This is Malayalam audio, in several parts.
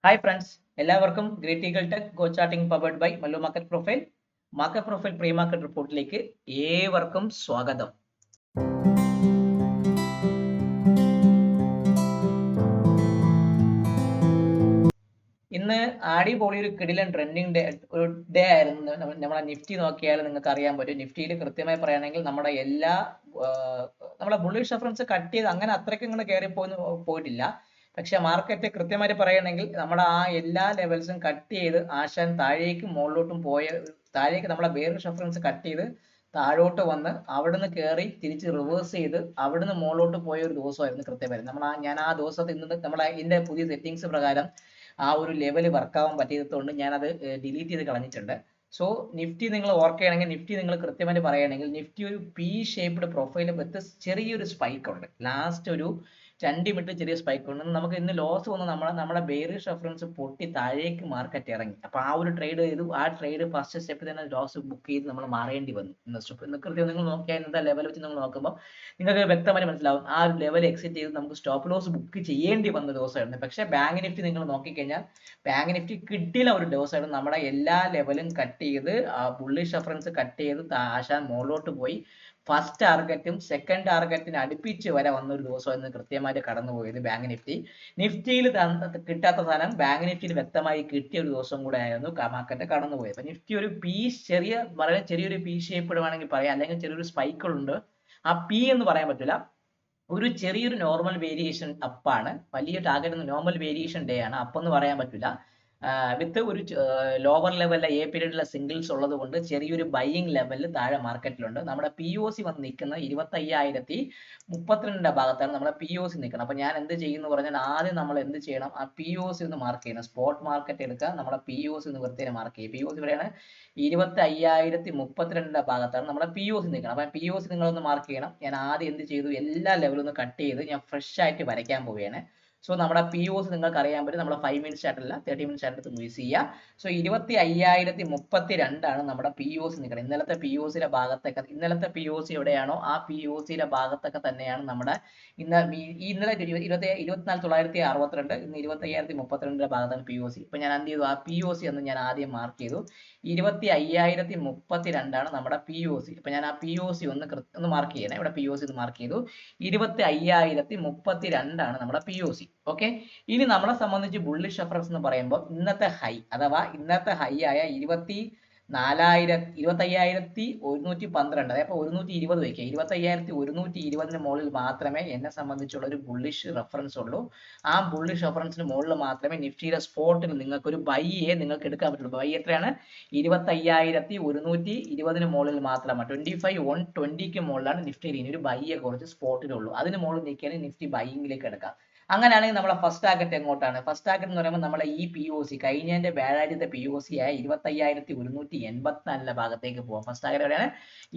ഹായ് ഫ്രണ്ട്സ്, എല്ലാവർക്കും Great Eagle Tech Go Charting powered by Mallu market profile pre market റിപ്പോർട്ടിലേക്ക് ഏവർക്കും സ്വാഗതം. ഇന്ന് അടിപൊളി ഒരു കിടിലൻ ട്രെൻഡിങ് ഡേ ആയിരുന്നു. നമ്മളെ നിഫ്റ്റി നോക്കിയാൽ നിങ്ങൾക്ക് അറിയാൻ പറ്റും. നിഫ്റ്റിയിൽ കൃത്യമായി പറയുകയാണെങ്കിൽ നമ്മുടെ എല്ലാ നമ്മളെ ബുള്ളിഷ് റെഫറൻസ് കട്ട് ചെയ്ത് അങ്ങനെ അത്രയ്ക്ക് ഇങ്ങനെ കയറി പോയിട്ടില്ല. പക്ഷെ മാർക്കറ്റ് കൃത്യമായിട്ട് പറയുകയാണെങ്കിൽ നമ്മുടെ ആ എല്ലാ ലെവൽസും കട്ട് ചെയ്ത് ആശാൻ താഴേക്കും മുകളിലോട്ടും താഴേക്ക് നമ്മളെ ബെയറിഷ് റെഫറൻസ് കട്ട് ചെയ്ത് താഴോട്ട് വന്ന് അവിടുന്ന് കയറി തിരിച്ച് റിവേഴ്സ് ചെയ്ത് അവിടുന്ന് മുകളിലോട്ട് പോയ ഒരു ദിവസമായിരുന്നു കൃത്യമായിരുന്നു. ഞാൻ ആ ദിവസത്തിൽ ഇന്ന് നമ്മളെ ഇതിന്റെ പുതിയ സെറ്റിംഗ്സ് പ്രകാരം ആ ഒരു ലെവൽ വർക്ക് ആവാൻ പറ്റിയതുകൊണ്ട് ഞാനത് ഡിലീറ്റ് ചെയ്ത് കളഞ്ഞിട്ടുണ്ട്. സോ നിഫ്റ്റി നിങ്ങൾ ഓർക്കുകയാണെങ്കിൽ നിഫ്റ്റി നിങ്ങൾ കൃത്യമായിട്ട് പറയുകയാണെങ്കിൽ നിഫ്റ്റി ഒരു പി ഷേപ്ഡ് പ്രൊഫൈൽ വിത്ത് ചെറിയൊരു സ്പൈക്ക് ഉണ്ട്. ലാസ്റ്റ് ഒരു 2 മിനിറ്റ് ചെറിയ സ്പൈക്ക് ഉണ്ട്. നമുക്ക് ഇന്ന് ലോസ് വന്ന് നമ്മുടെ ബെയറിഷ് റെഫറൻസ് പൊട്ടി താഴേക്ക് മാർക്കറ്റ് ഇറങ്ങി. അപ്പൊ ആ ഒരു ട്രേഡ് ചെയ്തു. ആ ട്രേഡ് ഫസ്റ്റ് സ്റ്റെപ്പിൽ തന്നെ ലോസ് ബുക്ക് ചെയ്ത് നമ്മൾ മാറേണ്ടി വന്നു. ഇന്ന് കൃത്യം നിങ്ങൾ നോക്കിയാൽ ഇന്നത്തെ ലെവൽ വെച്ച് നിങ്ങൾ നോക്കുമ്പോൾ നിങ്ങൾക്ക് വ്യക്തമായി മനസ്സിലാവും ആ ഒരു ലെവൽ എക്സിറ്റ് ചെയ്ത് നമുക്ക് സ്റ്റോപ്പ് ലോസ് ബുക്ക് ചെയ്യേണ്ടി വന്ന ദിവസമായിരുന്നു. പക്ഷേ ബാങ്ക് നിഫ്റ്റി നിങ്ങൾ നോക്കിക്കഴിഞ്ഞാൽ ബാങ്ക് നിഫ്റ്റി കിട്ടിയില്ല ഒരു ദിവസമായിരുന്നു. നമ്മുടെ എല്ലാ ലെവലും കട്ട് ചെയ്ത് ബുള്ളിഷ് റെഫറൻസ് കട്ട് ചെയ്ത് ആശാൻ മുകളിലോട്ട് പോയി ഫസ്റ്റ് ടാർഗറ്റും സെക്കൻഡ് ടാർഗറ്റിന് അടുപ്പിച്ച് വരെ വന്ന ഒരു ദിവസമായിരുന്നു കൃത്യമായിട്ട് കടന്നുപോയത് ബാങ്ക് നിഫ്റ്റി. നിഫ്റ്റിയിൽ കിട്ടാത്ത സാധനം ബാങ്ക് നിഫ്റ്റിയിൽ വ്യക്തമായി കിട്ടിയ ഒരു ദിവസം കൂടെ ആയിരുന്നു മാർക്കറ്റ് കടന്നുപോയത്. അപ്പൊ നിഫ്റ്റി ഒരു വളരെ ചെറിയൊരു പി ഷേപ്പ് ഇടുവാണെങ്കിൽ പറയാം, അല്ലെങ്കിൽ ചെറിയൊരു സ്പൈക്കുകളുണ്ട്. ആ പി എന്ന് പറയാൻ പറ്റില്ല, ഒരു ചെറിയൊരു നോർമൽ വേരിയേഷൻ അപ്പാണ്. വലിയ ടാർഗറ്റ് നോർമൽ വേരിയേഷൻ ഡേ ആണ്, അപ്പെന്ന് പറയാൻ പറ്റില്ല. വിത്ത് ഒരു ലോവർ ലെവലിലെ എ പീരീഡിലെ സിംഗിൾസ് ഉള്ളത് കൊണ്ട് ചെറിയൊരു ബൈയിങ് ലെവലിൽ താഴെ മാർക്കറ്റിലുണ്ട്. നമ്മുടെ പി ഒ സി വന്ന് നിൽക്കുന്നത് 25,032 ഭാഗത്താണ് നമ്മുടെ പി ഒ സി നിൽക്കുന്നത്. അപ്പൊ ഞാൻ എന്ത് ചെയ്യുന്നു പറഞ്ഞാൽ ആദ്യം നമ്മൾ എന്ത് ചെയ്യണം, ആ പി ഒ സി ഒന്ന് മാർക്ക് ചെയ്യണം. സ്പോട്ട് മാർക്കറ്റ് എടുക്കുക, നമ്മുടെ പി ഒ സി ഒന്ന് വൃത്തിയിൽ മാർക്ക് ചെയ്യുക. പി ഒ സി ഇവിടെയാണ് 25,032 ഭാഗത്താണ് നമ്മുടെ പി ഒ സി നിൽക്കുന്നത്. അപ്പൊ പി ഒ സി നിങ്ങളൊന്ന് മാർക്ക് ചെയ്യണം. ഞാൻ ആദ്യം എന്ത് ചെയ്തു, എല്ലാ ലെവലും ഒന്ന് കട്ട് ചെയ്ത് ഞാൻ ഫ്രഷ് ആയിട്ട് വരയ്ക്കാൻ പോവുകയാണ്. സോ നമ്മുടെ പി ഒ സി നിങ്ങൾക്ക് അറിയാൻ പറ്റും, നമ്മുടെ 5 മിനിറ്റ്സ് ചാർട്ടല്ല 30 മിനിറ്റ്സ് ചാർട്ട് യൂസ് ചെയ്യുക. സോ 25,032 ആണ് നമ്മുടെ പി ഒ സി നിൽക്കുന്നത്. ഇന്നലത്തെ പി ഒ സിയുടെ ഭാഗത്തൊക്കെ, ഇന്നലത്തെ പി ഒ സി എവിടെയാണോ ആ പി ഒ സിയുടെ ഭാഗത്തൊക്കെ തന്നെയാണ് നമ്മുടെ ഇന്നലെ 24,962, ഇന്ന് 25,032 ഭാഗത്താണ് പി ഒ സി. ഇപ്പൊ ഞാൻ എന്ത് ചെയ്തു, ആ പി ഒ സി എന്ന് ഞാൻ ആദ്യം മാർക്ക് ചെയ്തു. 25,032 ആണ് നമ്മുടെ പി ഒ സി. അപ്പൊ ഞാൻ ആ പി ഒ സി ഒന്ന് മാർക്ക് ചെയ്യണേ. ഇവിടെ പി ഒ സി ഒന്ന് മാർക്ക് ചെയ്തു. 25,032 ആണ് നമ്മുടെ പി ഒ സി. ഓക്കെ, ഇനി നമ്മളെ സംബന്ധിച്ച് ബുള്ളിഷ് റെഫറൻസ് എന്ന് പറയുമ്പോൾ ഇന്നത്തെ ഹൈ അഥവാ ഇന്നത്തെ ഹൈ ആയ 25,112, അതായത് 120 വയ്ക്കുക. 25,120 മുകളിൽ മാത്രമേ എന്നെ സംബന്ധിച്ചുള്ള ഒരു ബുള്ളിഷ് റെഫറൻസ് ഉള്ളൂ. ആ ബുള്ളിഷ് റെഫറൻസിന് മുകളിൽ മാത്രമേ നിഫ്റ്റിയുടെ സ്പോട്ടിൽ നിങ്ങൾക്ക് ഒരു ബൈയെ നിങ്ങൾക്ക് എടുക്കാൻ പറ്റുള്ളൂ. ബൈ എത്രയാണ്? 25,120 മുകളിൽ മാത്രമാണ്. 25,120 മുകളിലാണ് നിഫ്റ്റിയിൽ ഇനി ഒരു ബൈയെ കുറച്ച് സ്പോട്ടിലുള്ളൂ. അതിന് മുകളിൽ നിൽക്കുകയാണ് നിഫ്റ്റി ബൈയിങ്ങിലേക്ക് എടുക്കാം. അങ്ങനെയാണെങ്കിൽ നമ്മളെ ഫസ്റ്റ് ടാർഗറ്റ് എങ്ങോട്ടാണ്? ഫസ്റ്റ് ടാർഗറ്റ് എന്ന് പറയുമ്പോൾ നമ്മളെ ഈ പി ഒ സി കഴിഞ്ഞതിന്റെ വ്യാഴാഴ്ചത്തെ പി ഒ സി ആയ 25,184 ഭാഗത്തേക്ക് പോകാം. ഫസ്റ്റ് ടാർഗറ്റ് എവിടെയാണ്?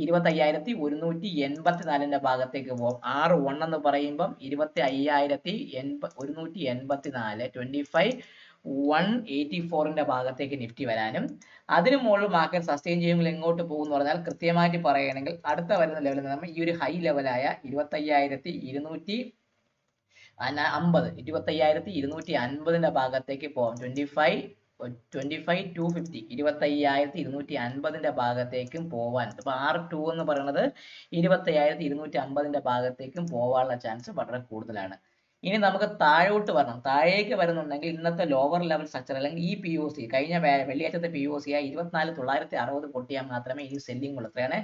25,184 ഭാഗത്തേക്ക് പോകാം. R1 എന്ന് പറയുമ്പം 25,184 25,184 ഭാഗത്തേക്ക് നിഫ്റ്റി വരാനും അതിന് മുകളിൽ മാർക്കറ്റ് സസ്റ്റെയിൻ ചെയ്യുമ്പോൾ എങ്ങോട്ട് പോകും എന്ന് പറഞ്ഞാൽ കൃത്യമായിട്ട് പറയുകയാണെങ്കിൽ അടുത്ത വരുന്ന ലെവലിൽ നമ്മൾ ഈ ഒരു ഹൈ ലെവലായ 25,250 25,250 ഭാഗത്തേക്ക് പോകാം. 25,250 25,250 ഭാഗത്തേക്കും പോവാൻ. അപ്പൊ R2 എന്ന് പറയുന്നത് 25,250 ഭാഗത്തേക്കും പോവാനുള്ള ചാൻസ് വളരെ കൂടുതലാണ്. ഇനി നമുക്ക് താഴോട്ട് വരണം. താഴേക്ക് വരുന്നുണ്ടെങ്കിൽ ഇന്നത്തെ ലോവർ ലെവൽ സ്ട്രക്ചർ അല്ലെങ്കിൽ ഈ പി ഒ സി കഴിഞ്ഞ വെള്ളിയാഴ്ചത്തെ പി ഒ സി ആയ 24,960 പൊട്ടിയാൽ മാത്രമേ ഇനി സെല്ലിംഗ് ഉള്ളൂ. എത്രയാണ്?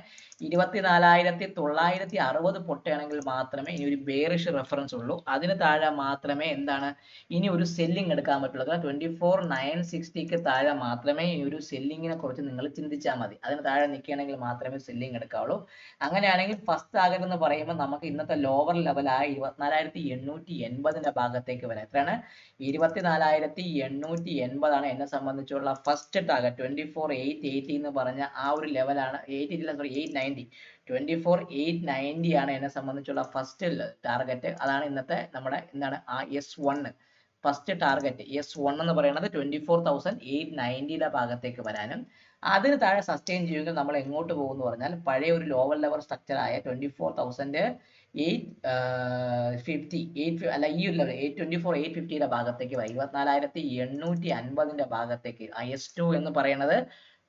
24,960 പൊട്ടുകയാണെങ്കിൽ മാത്രമേ ഇനി ഒരു ബെയറിഷ് റെഫറൻസ് ഉള്ളൂ. അതിന് താഴെ മാത്രമേ എന്താണ് ഇനി ഒരു സെല്ലിംഗ് എടുക്കാൻ പറ്റുള്ളൂ. 24,960 താഴെ മാത്രമേ ഇനി ഒരു സെല്ലിങ്ങിനെ കുറിച്ച് നിങ്ങൾ ചിന്തിച്ചാൽ മതി. അതിന് താഴെ നിൽക്കുകയാണെങ്കിൽ മാത്രമേ സെല്ലിംഗ് എടുക്കാവുള്ളൂ. അങ്ങനെയാണെങ്കിൽ ഫസ്റ്റ് ടാർഗറ്റ് എന്ന് പറയുമ്പോൾ നമുക്ക് ഇന്നത്തെ ലോവർ ലെവലായ 24,880 ഭാഗത്തേക്ക് വരാം. എത്രയാണ്? 24,880 ആണ് എന്നെ സംബന്ധിച്ചുള്ള ഫസ്റ്റ് ടാർഗറ്റ്. 24,880 എന്ന് പറഞ്ഞ ആ ഒരു ലെവലാണ്. 890 24,890 ആണ് എന്നെ സംബന്ധിച്ചുള്ള ഫസ്റ്റ് ടാർഗറ്റ്. അതാണ് ഇന്നത്തെ നമ്മുടെ എന്താണ് ആ S1 ഫസ്റ്റ് ടാർഗറ്റ്. S1 എന്ന് പറയുന്നത് 24,890 ഭാഗത്തേക്ക് വരാനും അതിന് താഴെ സസ്റ്റെയിൻ ചെയ്യുമെങ്കിൽ നമ്മൾ എങ്ങോട്ട് പോകുമെന്ന് പറഞ്ഞാൽ പഴയ ഒരു ലോവർ ലെവൽ സ്ട്രക്ചർ ആയ 24,850 അല്ല ഈ ഒരു ലെവൽ 824,850 ഭാഗത്തേക്ക് വരും. 24,850 ഭാഗത്തേക്ക് IS2 എന്ന് പറയുന്നത്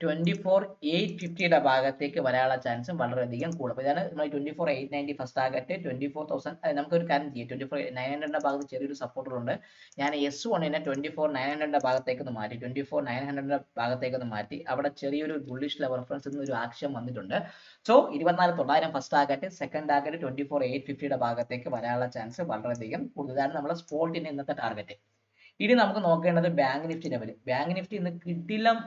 24,850 ഭാഗത്തേക്ക് വരാനുള്ള ചാൻസും വളരെയധികം കൂടും. അപ്പോൾ ഇതാണ് നമ്മൾ 24,890 ഫസ്റ്റ് ടാർഗറ്റ്. 24,000 നമുക്കൊരു കാര്യം ചെയ്യാം. 24,900 ഭാഗത്ത് ചെറിയൊരു സപ്പോർട്ടർ ഉണ്ട്. ഞാൻ S1നെ 24,900 ഭാഗത്തേക്ക് ഒന്ന് മാറ്റി 24,900 ഭാഗത്തേക്ക് ഒന്ന് മാറ്റി അവിടെ ചെറിയൊരു ബുള്ളിഷ് ലെവൽ റെഫറൻസ് എന്നൊരു ആക്ഷൻ വന്നിട്ടുണ്ട്. So 24,900 first target, second target 24,850 ഭാഗത്തേക്ക് വരാനുള്ള ചാൻസ് വളരെയധികം കൂടുതലാണ് നമ്മുടെ സ്പോട്ടിന്റെ ഇന്നത്തെ ടാർഗറ്റ്. ഇനി നമുക്ക് നോക്കേണ്ടത് bank Nifty level. Bank Nifty ഇന്ന് കിടിലം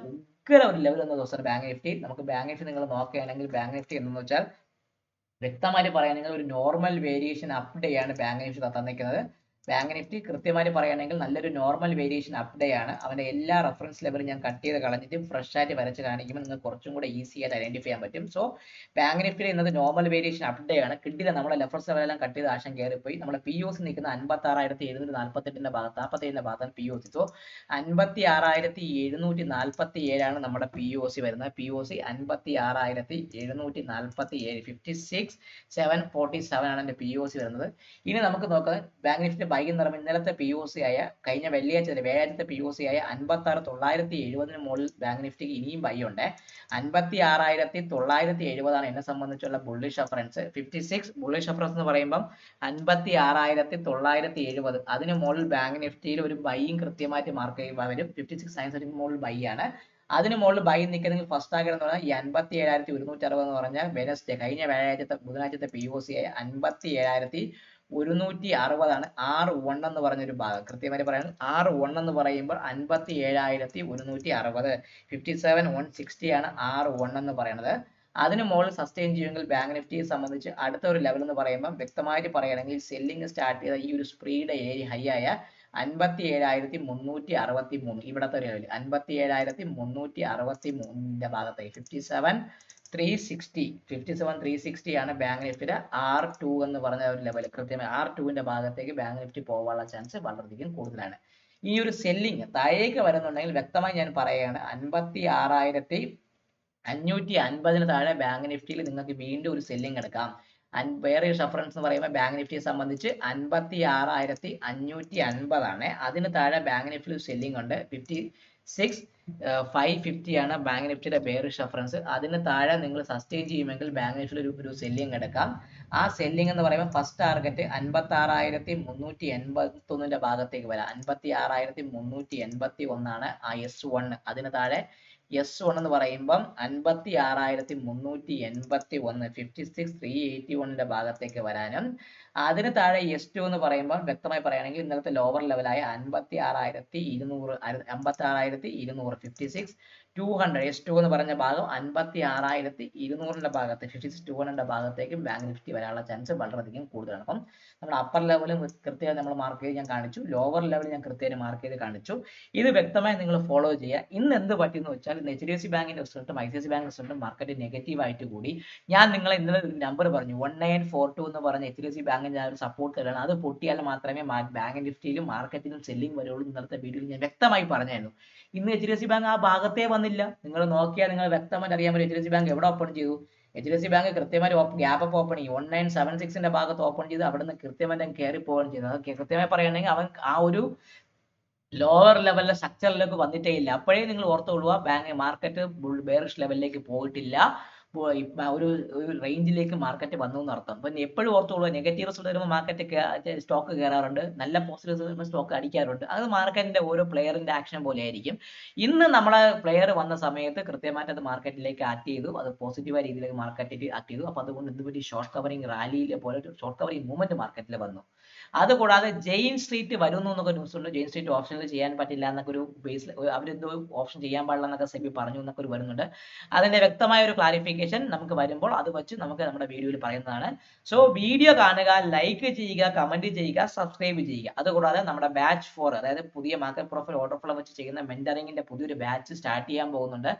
ഉഗ്ര ഒരു ലെവൽ എന്ന ദിവസമാണ് ബാങ്ക് നിഫ്റ്റി. നമുക്ക് ബാങ്ക് നിഫ്റ്റി നിങ്ങൾ നോക്കുകയാണെങ്കിൽ ബാങ്ക് നിഫ്റ്റി എന്ന് വെച്ചാൽ വ്യക്തമായിട്ട് പറയുകയാണെങ്കിൽ ഒരു നോർമൽ വേരിയേഷൻ അപ്പ് ഡേ ആണ് ബാങ്ക് നിഫ്റ്റി തന്നിരിക്കുന്നത്. ബാങ്ക് നിഫ്റ്റി കൃത്യമായിട്ട് പറയുകയാണെങ്കിൽ നല്ലൊരു നോർമൽ വേരിയേഷൻ അപ്പ് ഡേ ആണ്. അവന്റെ എല്ലാ റെഫറൻസ് ലെവലും ഞാൻ കട്ട് ചെയ്ത് കളഞ്ഞിട്ട് ഫ്രഷ് ആയിട്ട് വരച്ച് കാണിക്കുമ്പോൾ നിങ്ങൾക്ക് കുറച്ചും കൂടെ ഈസി ആയിട്ട് ഐഡന്റിഫൈ ചെയ്യാൻ പറ്റും. സോ ബാങ്ക് നിഫ്റ്റി ഇന്നത് നോർമൽ വേരിയേഷൻ അപ്പ് ഡേ ആണ്. കിട്ടില്ല നമ്മുടെ റെഫറൻസ് ലെവലെല്ലാം കട്ട് ചെയ്ത് ആശം കയറിപ്പോയി. നമ്മുടെ POC നിൽക്കുന്ന 56,748 ഭാഗത്ത് 47 ഭാഗത്താണ് POC. സോ 56,747 നമ്മുടെ POC വരുന്നത്. POC 56,747 56,747 ആണ് എന്റെ POC വരുന്നത്. ഇനി നമുക്ക് നോക്കാം ബാങ്ക് നിഫ്റ്റി ബൈ എന്ന് പറയുമ്പോൾ ഇന്നലത്തെ POC ആയ കഴിഞ്ഞ വ്യാഴാഴ്ചത്തെ POC ആയ 56,970 മുകളിൽ ബാങ്ക് നിഫ്റ്റിക്ക് ഇനിയും ബൈ ഉണ്ട്. 56,970 ആണ് എന്നെ സംബന്ധിച്ചുള്ള ബുള്ളിഷ് റെഫറൻസ്. 56 ബുള്ളിഷ് റെഫറൻസ് എന്ന് പറയുമ്പോൾ 56,970 അതിന് മുകളിൽ ബാങ്ക് നിഫ്റ്റിയിൽ ഒരു ബൈയും കൃത്യമായിട്ട് മാർക്ക് ചെയ്യുമ്പോൾ വരും. 56 സയൻസ് മുകളിൽ ബൈ ആണ്. അതിന് മുകളിൽ ബൈ നിൽക്കുന്നെങ്കിൽ ഫസ്റ്റ് ടാർഗറ്റ് എന്ന് പറഞ്ഞാൽ ഈ 57,160 എന്ന് പറഞ്ഞാൽ വെനസ്ഡേ കഴിഞ്ഞ ബുധനാഴ്ചത്തെ POC ആയ 57,160 ആണ്. R1 എന്ന് പറഞ്ഞൊരു ഭാഗം കൃത്യമായിട്ട് പറയുന്നത്. R1 എന്ന് പറയുമ്പോൾ 57,160 57,160 ആണ് R1 എന്ന് പറയുന്നത്. അതിന് മുകളിൽ സസ്റ്റെയിൻ ചെയ്യുമെങ്കിൽ ബാങ്ക് നിഫ്റ്റിയെ സംബന്ധിച്ച് അടുത്ത ഒരു ലെവൽ എന്ന് പറയുമ്പോൾ വ്യക്തമായിട്ട് പറയുകയാണെങ്കിൽ സെല്ലിംഗ് സ്റ്റാർട്ട് ചെയ്ത ഈ ഒരു സ്പ്രീഡ് ഏരിയ ഹൈ ആയ 57,363 ഇവിടത്തെ ഒരു ലെവൽ 57,363 ഭാഗത്തായി 57,360 ആണ് ബാങ്ക് നിഫ്റ്റിയുടെ R2 എന്ന് പറഞ്ഞ ഒരു ലെവൽ. കൃത്യമായി R2ന്റെ ഭാഗത്തേക്ക് ബാങ്ക് നിഫ്റ്റി പോകാനുള്ള ചാൻസ് വളരെയധികം കൂടുതലാണ്. ഈ ഒരു സെല്ലിംഗ് താഴേക്ക് വരുന്നുണ്ടെങ്കിൽ വ്യക്തമായി ഞാൻ പറയുകയാണ് 56,550 താഴെ ബാങ്ക് നിഫ്റ്റിയിൽ നിങ്ങൾക്ക് വീണ്ടും ഒരു സെല്ലിംഗ് എടുക്കാം. വേറെ ഒരു റെഫറൻസ് എന്ന് പറയുമ്പോൾ ബാങ്ക് നിഫ്റ്റിയെ സംബന്ധിച്ച് 56,550 ആണ്. അതിന് താഴെ ബാങ്ക് നിഫ്റ്റിയിൽ സെല്ലിംഗ് ഉണ്ട്. 56,550 ആണ് ബാങ്ക് നിഫ്റ്റിയുടെ ബെയറിഷ് റെഫറൻസ്. അതിന് താഴെ നിങ്ങൾ സസ്റ്റെയിൻ ചെയ്യുമെങ്കിൽ ബാങ്ക് നിഫ്റ്റിയിൽ ഒരു സെല്ലിംഗ് എടുക്കാം. ആ സെല്ലിംഗ് എന്ന് പറയുമ്പോൾ ഫസ്റ്റ് ടാർഗറ്റ് 56,381 ഭാഗത്തേക്ക് വരാം. 56,381 ആണ് ആ S1. അതിന് താഴെ S1 എന്ന് പറയുമ്പം 56,381 56,381 ഭാഗത്തേക്ക് വരാനും അതിന് താഴെ S2 എന്ന് പറയുമ്പോൾ വ്യക്തമായി പറയുകയാണെങ്കിൽ ഇന്നലത്തെ ലോവർ ലെവലായ 56,200 56,200 S2 എന്ന് പറഞ്ഞ ഭാഗം 56,200 ഭാഗത്ത് 56,200 ഭാഗത്തേക്ക് ബാങ്ക് നിഫ്റ്റി വരാനുള്ള ചാൻസ് വളരെയധികം കൂടുതലാണ്. അപ്പം നമ്മൾ അപ്പർ ലെവലും കൃത്യമായി നമ്മൾ മാർക്ക് ചെയ്ത് ഞാൻ കാണിച്ചു, ലോവർ ലെവൽ ഞാൻ കൃത്യമായി മാർക്ക് ചെയ്ത് കാണിച്ചു. ഇത് വ്യക്തമായി നിങ്ങൾ ഫോളോ ചെയ്യുക. ഇന്ന് എന്ത് പറ്റിയെന്ന് വെച്ചാൽ HDFC ബാങ്കിന്റെ റിസൾട്ടും ICICI ബാങ്ക് റിസൾട്ടും മാർക്കറ്റ് നെഗറ്റീവ് ആയിട്ട് കൂടി. ഞാൻ നിങ്ങളെ ഇന്നലെ ഒരു നമ്പർ പറഞ്ഞു 1942 എന്ന് പറഞ്ഞ HDFC ബാങ്കിന്റെ ആ ഒരു സപ്പോർട്ട് തരാണ്. അത് പൊട്ടിയാൽ മാത്രമേ ബാങ്ക് നിഫ്റ്റിയിലും മാർക്കറ്റിലും സെല്ലിംഗ് വരുള്ളൂ. ഇന്നലത്തെ വീഡിയോയിൽ ഞാൻ വ്യക്തമായി പറഞ്ഞായിരുന്നു. ഇന്ന് HDFC ബാങ്ക് ആ ഭാഗത്തേ വന്നില്ല. നിങ്ങൾ നോക്കിയാൽ നിങ്ങൾ വ്യക്തമായിട്ട് അറിയാൻ പറ്റും HDFC ബാങ്ക് എവിടെ ഓപ്പൺ ചെയ്തു. HDFC ബാങ്ക് കൃത്യമായി ഗ്യാപ്പ് അപ്പ് ഓപ്പൺ ചെയ്യും. 1976 ഭാഗത്ത് ഓപ്പൺ ചെയ്ത് അവിടെ നിന്ന് കൃത്യമായിട്ട് കയറി പോവുകയാണ് ചെയ്യുന്നത്. അത് കൃത്യമായി പറയുകയാണെങ്കിൽ അവൻ ആ ഒരു ലോവർ ലെവലിലെ സ്ട്രക്ചറിലേക്ക് വന്നിട്ടേ ഇല്ല. അപ്പോഴേ നിങ്ങൾ ഓർത്തുകൊള്ളുക ബാങ്ക് മാർക്കറ്റ് ബെയറിഷ് ലെവലിലേക്ക് പോയിട്ടില്ല. ഒരു റേഞ്ചിലേക്ക് മാർക്കറ്റ് വന്നു എന്നർത്ഥം. അപ്പം എപ്പോഴും ഓർത്തോളൂ നെഗറ്റീവ് റിസൾട്ട് വരുമ്പോൾ മാർക്കറ്റ് സ്റ്റോക്ക് കയറാറുണ്ട്, നല്ല പോസിറ്റീവ് റിസൾട്ട് വരുമ്പോൾ സ്റ്റോക്ക് അടിക്കാറുണ്ട്. അത് മാർക്കറ്റിന്റെ ഓരോ പ്ലെയറിന്റെ ആക്ഷൻ പോലെ ആയിരിക്കും. ഇന്ന് നമ്മളെ പ്ലെയർ വന്ന സമയത്ത് കൃത്യമായിട്ട് അത് മാർക്കറ്റിലേക്ക് ആക്ട് ചെയ്തു, അത് പോസിറ്റീവായ രീതിയിലേക്ക് മാർക്കറ്റിൽ ആക്ട് ചെയ്തു. അപ്പോൾ അതുകൊണ്ട് എന്തുപറ്റി ഷോർട്ട് കവറിംഗ് റാലിയിലെ പോലെ ഷോർട്ട് കവറിംഗ് മൂവ്മെന്റ് മാർക്കറ്റിൽ വന്നു. അതുകൂടാതെ ജെയിൻ സ്ട്രീറ്റ് വരുന്നു എന്നൊക്കെ ന്യൂസ് ഉണ്ട്. ജെയിൻ സ്ട്രീറ്റ് ഓപ്ഷനിൽ ചെയ്യാൻ പറ്റില്ല എന്നൊക്കെ ഒരു ബേസിൽ അവരെന്തോ ഓപ്ഷൻ ചെയ്യാൻ പാടില്ല എന്നൊക്കെ സെബി പറഞ്ഞു എന്നൊക്കെ ഒരു വരുന്നുണ്ട്. അതിന്റെ വ്യക്തമായ ഒരു ക്ലാരിഫിക്കേഷൻ നമുക്ക് വരുമ്പോൾ അത് വെച്ച് നമുക്ക് നമ്മുടെ വീഡിയോയിൽ പറയുന്നതാണ്. സോ വീഡിയോ കാണുക, ലൈക്ക് ചെയ്യുക, കമന്റ് ചെയ്യുക, സബ്സ്ക്രൈബ് ചെയ്യുക. അതുകൂടാതെ നമ്മുടെ ബാച്ച് 4 അതായത് പുതിയ മാർക്കറ്റ് പ്രൊഫൈൽ ഓർഡർ ഫ്ലോ വെച്ച് ചെയ്യുന്ന മെന്ററിംഗിന്റെ പുതിയൊരു ബാച്ച് സ്റ്റാർട്ട് ചെയ്യാൻ പോകുന്നുണ്ട്.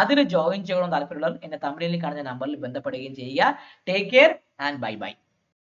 അതിൽ ജോയിൻ ചെയ്യണമെന്ന് താല്പര്യമുള്ളവർ എന്റെ തമിഴിൽ കാണുന്ന നമ്പറിൽ ബന്ധപ്പെടുകയും ചെയ്യുക. Take care and bye bye.